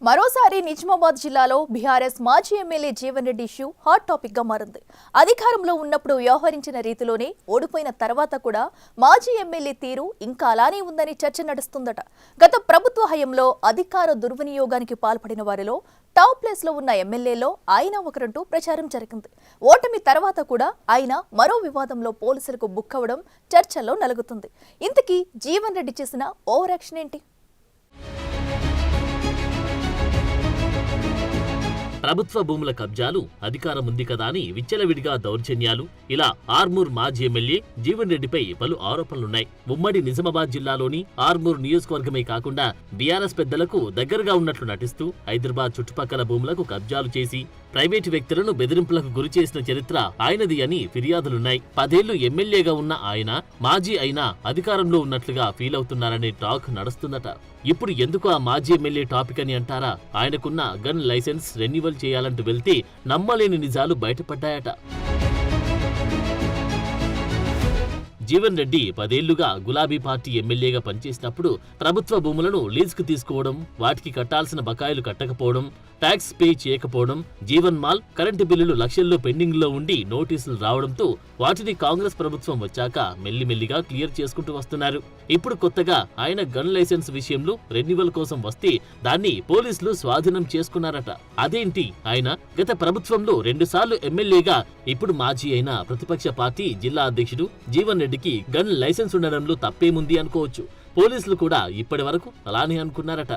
మరోసారి నిజామాబాద్ జిల్లాలో బీఆర్ఎస్ మాజీ MLA Jeevan Reddy issue hot topic గా మారింది. అధికారంలో ఉన్నప్పుడు వ్యవహరించిన రీతిలోనే ఓడిపోయిన తర్వాత కూడా మాజీ ఎమ్మెల్యే తీరు ఇంకా అలానే ఉందని చర్చ నడుస్తుందట. గత ప్రభుత్వ హయాంలో అధికార దుర్వినియోగానికి పాల్పడిన వారిలో టాప్ ప్లేస్ లో ఉన్న ఎమ్మెల్యేలో ఆయన ఒకరంటూ ప్రచారం జరిగింది. ఓటమి తర్వాత కూడా ఆయన మరో వివాదంలో పోలీసులకు బుక్కవడం చర్చల్లో నలుగుతుంది. ఇంతకీ జీవన్ రెడ్డి చేసిన ఓవర్ యాక్షన్ ఏంటి? ప్రభుత్వ భూముల కబ్జాలు, అధికారం ఉంది కదా అని విచ్చలవిడిగా దౌర్జన్యాలు, ఇలా ఆర్మూర్ మాజీ ఎమ్మెల్యే జీవన్ రెడ్డిపై పలు ఆరోపణలున్నాయి. ఉమ్మడి నిజామాబాద్ జిల్లాలోని ఆర్మూర్ నియోజకవర్గమే కాకుండా బీఆర్ఎస్ పెద్దలకు దగ్గరగా ఉన్నట్లు నటిస్తూ హైదరాబాద్ చుట్టుపక్కల భూములకు కబ్జాలు చేసి ప్రైవేటు వ్యక్తులను బెదిరింపులకు గురి చేసిన చరిత్ర ఆయనది అని ఫిర్యాదులున్నాయి. 10 ఏళ్లు ఎమ్మెల్యేగా ఉన్న ఆయన మాజీ అయినా అధికారంలో ఉన్నట్లుగా ఫీల్ అవుతున్నారనే టాక్ నడుస్తుందట. ఇప్పుడు ఎందుకు ఆ మాజీ ఎమ్మెల్యే టాపిక్ అని అంటారా? ఆయనకున్న గన్ లైసెన్స్ రెన్యువల్ చేయాలంటూ వెళ్తే నమ్మలేని నిజాలు బయటపడ్డాయట. జీవన్ రెడ్డి 10 ఏళ్లుగా గులాబీ పార్టీ ఎమ్మెల్యేగా పనిచేసినప్పుడు ప్రభుత్వ భూములను లీజుకు తీసుకోవడం, వాటికి కట్టాల్సిన బకాయిలు కట్టకపోవడం, ట్యాక్స్ పే చేయకపోవడం, జీవన్ మాల్ కరెంటు బిల్లులు లక్షల్లో పెండింగ్ లో ఉండి నోటీసులు రావడంతో వాటిని కాంగ్రెస్ ప్రభుత్వం వచ్చాక మెల్లిమెల్లిగా క్లియర్ చేసుకుంటూ వస్తున్నారు. ఇప్పుడు కొత్తగా ఆయన గన్ లైసెన్స్ విషయంలో రెన్యువల్ కోసం వస్తే దాన్ని పోలీసులు స్వాధీనం చేసుకున్నారట. అదేంటి? ఆయన గత ప్రభుత్వంలో 2 సార్లు ఎమ్మెల్యేగా, ఇప్పుడు మాజీ అయిన ప్రతిపక్ష పార్టీ జిల్లా అధ్యక్షుడు జీవన్ రెడ్డికి గన్ లైసెన్స్ ఉండడంలో తప్పేముంది అనుకోవచ్చు. పోలీసులు కూడా ఇప్పటి వరకు అలానే అనుకున్నారట.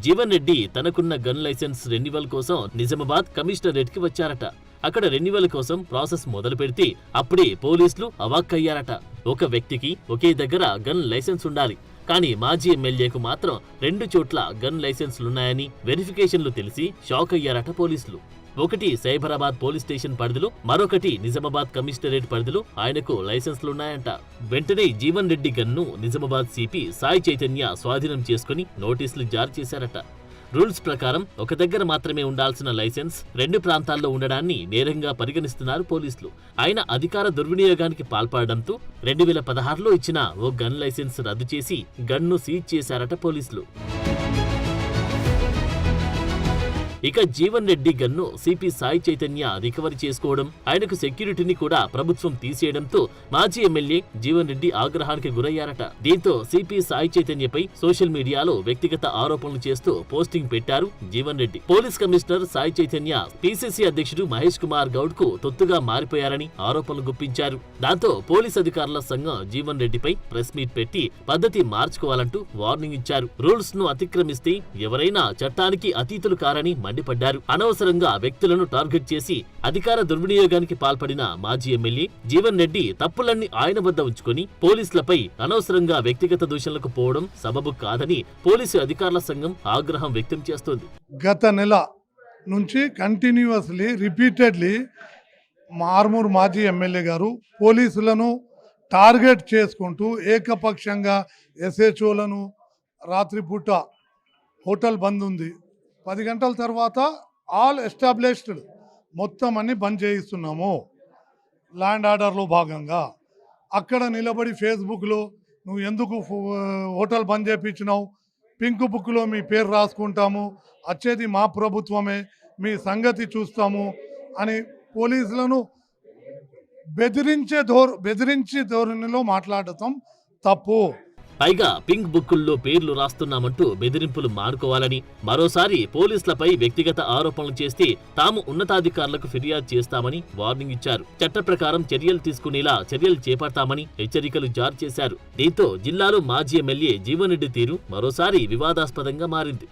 జీవన్ రెడ్డి తనకున్న గన్ లైసెన్స్ రెన్యువల్ కోసం నిజామాబాద్ కమిషనరేట్ కి వచ్చారట. అక్కడ రెన్యువల్ కోసం ప్రాసెస్ మొదలు పెడితే అప్పుడే పోలీసులు అవాక్కయ్యారట. ఒక వ్యక్తికి ఒకే దగ్గర గన్ లైసెన్స్ ఉండాలి, కానీ మాజీ ఎమ్మెల్యేకు మాత్రం 2 చోట్ల గన్ లైసెన్సులున్నాయని వెరిఫికేషన్లు తెలిసి షాక్ అయ్యారట పోలీసులు. ఒకటి సైబరాబాద్ పోలీస్ స్టేషన్ పరిధిలో, మరొకటి నిజామాబాద్ కమిషనరేట్ పరిధిలో ఆయనకు లైసెన్సులున్నాయంట. వెంటనే జీవన్ రెడ్డి గన్ను నిజామాబాద్ సిపి సాయి చైతన్య స్వాధీనం చేసుకుని నోటీసులు జారీ చేశారట. రూల్స్ ప్రకారం ఒక దగ్గర మాత్రమే ఉండాల్సిన లైసెన్స్ 2 ప్రాంతాల్లో ఉండడాన్ని నేరంగా పరిగణిస్తున్నారు పోలీసులు. ఆయన అధికార దుర్వినియోగానికి పాల్పడడంతో 2016లో ఇచ్చిన ఓ గన్ లైసెన్స్ రద్దు చేసి గన్ను సీజ్ చేశారట పోలీసులు. ఇక Jeevan Reddy gun CP Sai Chaitanya recovery చేసుకోవడం, ఆయనకు సెక్యూరిటీని కూడా ప్రభుత్వం తీసేయడంతో మాజీ ఎమ్మెల్యే జీవన్ రెడ్డి ఆగ్రహానికి గురయ్యారట. దీంతో సిపి సాయి చైతన్యపై సోషల్ మీడియాలో వ్యక్తిగత ఆరోపణలు చేస్తూ పోస్టింగ్ పెట్టారు Jeevan Reddy. Police commissioner Sai Chaitanya PCC అధ్యక్షుడు మహేష్ కుమార్ గౌడ్ కు తొత్తుగా మారిపోయారని ఆరోపణలు గుప్పించారు. దాంతో పోలీస్ అధికారుల సంఘం జీవన్ రెడ్డిపై ప్రెస్ మీట్ పెట్టి పద్ధతి మార్చుకోవాలంటూ వార్నింగ్ ఇచ్చారు. రూల్స్ ను అతిక్రమిస్తే ఎవరైనా చట్టానికి అతీతులు కారని మండిపడ్డారు. అనవసరంగా వ్యక్తులను టార్గెట్ చేసి అధికార దుర్వినియోగానికి పాల్పడిన మాజీ ఎమ్మెల్యే జీవన్ రెడ్డి తప్పులన్నీ ఆయన వద్ద ఉంచుకొని పోలీసులపై అనవసరంగా వ్యక్తిగత దూషణలకు పోవడం సబబు కాదని పోలీసు అధికారుల సంఘం ఆగ్రహం వ్యక్తం చేస్తోంది. గత నెల నుంచి కంటిన్యూస్లీ రిపీటెడ్లీ ఆర్మూర్ మాజీ ఎమ్మెల్యే గారు పోలీసులను టార్గెట్ చేసుకుంటూ ఏకపక్షంగా ఎస్హెచ్ఓలను రాత్రిపూట హోటల్ బంద్ ఉంది, 10 గంటల తర్వాత ఆల్ ఎస్టాబ్లిష్డ్ మొత్తం అన్ని బంద్ చేయిస్తున్నాము ల్యాండ్ ఆర్డర్లో భాగంగా. అక్కడ నిలబడి ఫేస్బుక్లో నువ్వు ఎందుకు హోటల్ బంద్ చేయించినావు, పింక్ బుక్లో మీ పేరు రాసుకుంటాము, వచ్చేది మా ప్రభుత్వమే, మీ సంగతి చూస్తాము అని పోలీసులను బెదిరించే ధోరణిలో మాట్లాడటం తప్పు. పైగా పింక్ బుక్కుల్లో పేర్లు రాస్తున్నామంటూ బెదిరింపులు మానుకోవాలని, మరోసారి పోలీసులపై వ్యక్తిగత ఆరోపణలు చేస్తే తాము ఉన్నతాధికారులకు ఫిర్యాదు చేస్తామని వార్నింగ్ ఇచ్చారు. చట్ట ప్రకారం చర్యలు తీసుకునేలా చర్యలు చేపడతామని హెచ్చరికలు జారీ చేశారు. దీంతో జిల్లాలో మాజీ ఎమ్మెల్యే జీవన్ రెడ్డి తీరు మరోసారి వివాదాస్పదంగా మారింది.